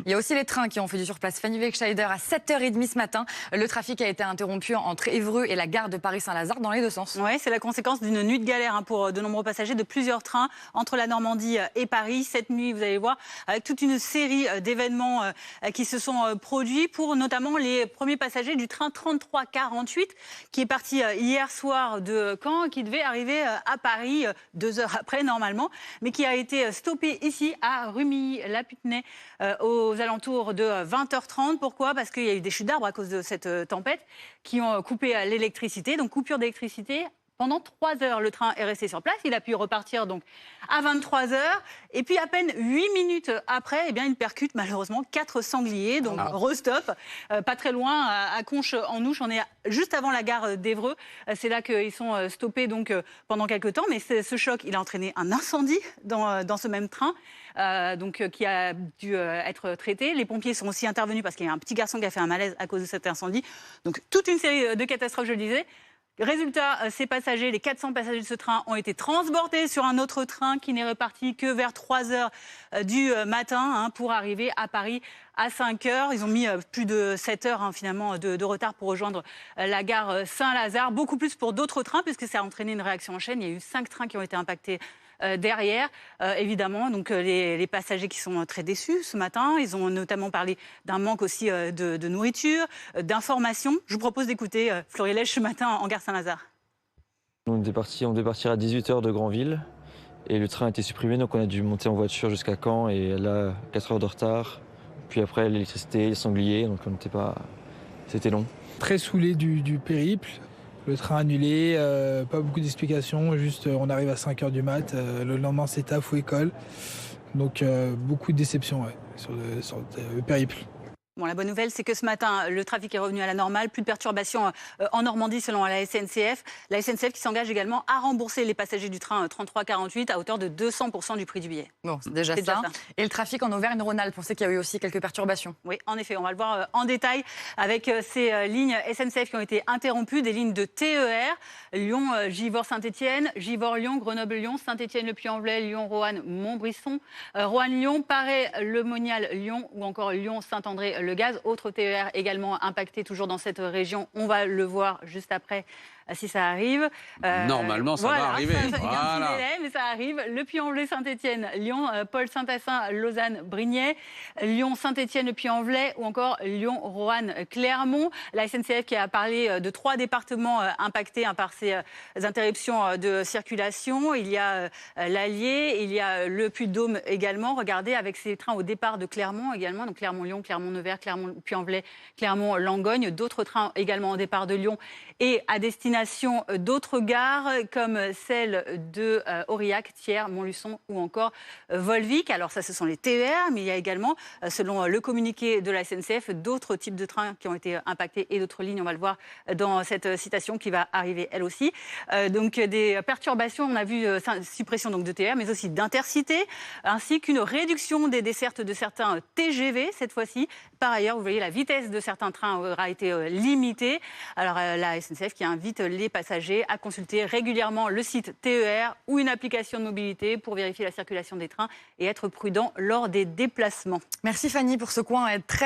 Il y a aussi les trains qui ont fait du surplace. Fanny Wegscheider, à 7h30 ce matin, le trafic a été interrompu entre Évreux et la gare de Paris-Saint-Lazare dans les deux sens. Oui, c'est la conséquence d'une nuit de galère pour de nombreux passagers de plusieurs trains entre la Normandie et Paris. Cette nuit, vous allez voir, avec toute une série d'événements qui se sont produits pour notamment les premiers passagers du train 3348 qui est parti hier soir de Caen et qui devait arriver à Paris 2 heures après normalement, mais qui a été stoppé ici à Rumilly-la-Putenay aux alentours de 20h30. Pourquoi ? Parce qu'il y a eu des chutes d'arbres à cause de cette tempête qui ont coupé l'électricité. Donc coupure d'électricité. Pendant 3 heures, le train est resté sur place. Il a pu repartir donc à 23 heures. Et puis, à peine 8 minutes après, eh bien, il percute malheureusement 4 sangliers. Donc, restop, pas très loin, à Conches-en-Ouche. On est juste avant la gare d'Évreux. C'est là qu'ils sont stoppés donc, pendant quelques temps. Mais ce choc, il a entraîné un incendie dans ce même train. Qui a dû être traité. Les pompiers sont aussi intervenus parce qu'il y a un petit garçon qui a fait un malaise à cause de cet incendie. Donc, toute une série de catastrophes, je le disais. Résultat, ces passagers, les 400 passagers de ce train ont été transportés sur un autre train qui n'est reparti que vers 3 heures du matin pour arriver à Paris à 5 heures. Ils ont mis plus de 7 heures finalement de retard pour rejoindre la gare Saint-Lazare. Beaucoup plus pour d'autres trains puisque ça a entraîné une réaction en chaîne. Il y a eu 5 trains qui ont été impactés derrière, évidemment. Donc les passagers qui sont très déçus ce matin. Ils ont notamment parlé d'un manque aussi de nourriture, d'informations. Je vous propose d'écouter Florilège ce matin en gare Saint-Lazare. On devait partir à 18h de Granville et le train a été supprimé, donc on a dû monter en voiture jusqu'à Caen et là 4 heures de retard. Puis après l'électricité, les sangliers, donc on n'était pas... C'était long. Très saoulé du périple. Le train annulé, pas beaucoup d'explications, juste on arrive à 5h du mat, le lendemain c'est taf ou école. Donc beaucoup de déception sur le périple. Bon, la bonne nouvelle, c'est que ce matin, le trafic est revenu à la normale. Plus de perturbations en Normandie, selon la SNCF. La SNCF qui s'engage également à rembourser les passagers du train 3348 à hauteur de 200% du prix du billet. Bon, c'est déjà ça. Et le trafic en Auvergne-Rhône-Alpes, on sait qu'il y a eu aussi quelques perturbations. Oui, en effet, on va le voir en détail avec ces lignes SNCF qui ont été interrompues, des lignes de TER, Lyon, Givors, Saint-Étienne, Givors, Lyon, Grenoble, Lyon, Saint-Étienne, Le Puy-en-Velay, Lyon, Roanne, Montbrisson, Roanne, Lyon, Paray, Le Monial, Lyon ou encore Lyon, Saint-André, Le Gaz. Autre TER également impacté toujours dans cette région. On va le voir juste après si ça arrive. Normalement, ça va arriver. Il y a un petit délai, mais ça arrive. Le Puy-en-Velay, Saint-Étienne, Lyon, Paul, Saint-Assin, Lausanne, Brignais, Lyon, Saint-Étienne, Le Puy-en-Velay ou encore Lyon, Roanne, Clermont. La SNCF qui a parlé de 3 départements impactés par ces interruptions de circulation. Il y a l'Allier, il y a le Puy-de-Dôme également. Regardez avec ces trains au départ de Clermont également, donc Clermont-Lyon, Clermont-Nevers, Clermont-Puy-en-Velay, Clermont-Langogne. D'autres trains également au départ de Lyon et à destination d'autres gares comme celle de Aurillac, Thiers, Montluçon ou encore Volvic. Alors ça, ce sont les TER, mais il y a également, selon le communiqué de la SNCF, d'autres types de trains qui ont été impactés et d'autres lignes. On va le voir dans cette citation qui va arriver elle aussi. Donc des perturbations, on a vu suppression donc de TER, mais aussi d'intercités, ainsi qu'une réduction des dessertes de certains TGV cette fois-ci. Par ailleurs, vous voyez, la vitesse de certains trains aura été limitée. Alors la SNCF qui invite les passagers à consulter régulièrement le site TER ou une application de mobilité pour vérifier la circulation des trains et être prudent lors des déplacements. Merci Fanny pour ce coin très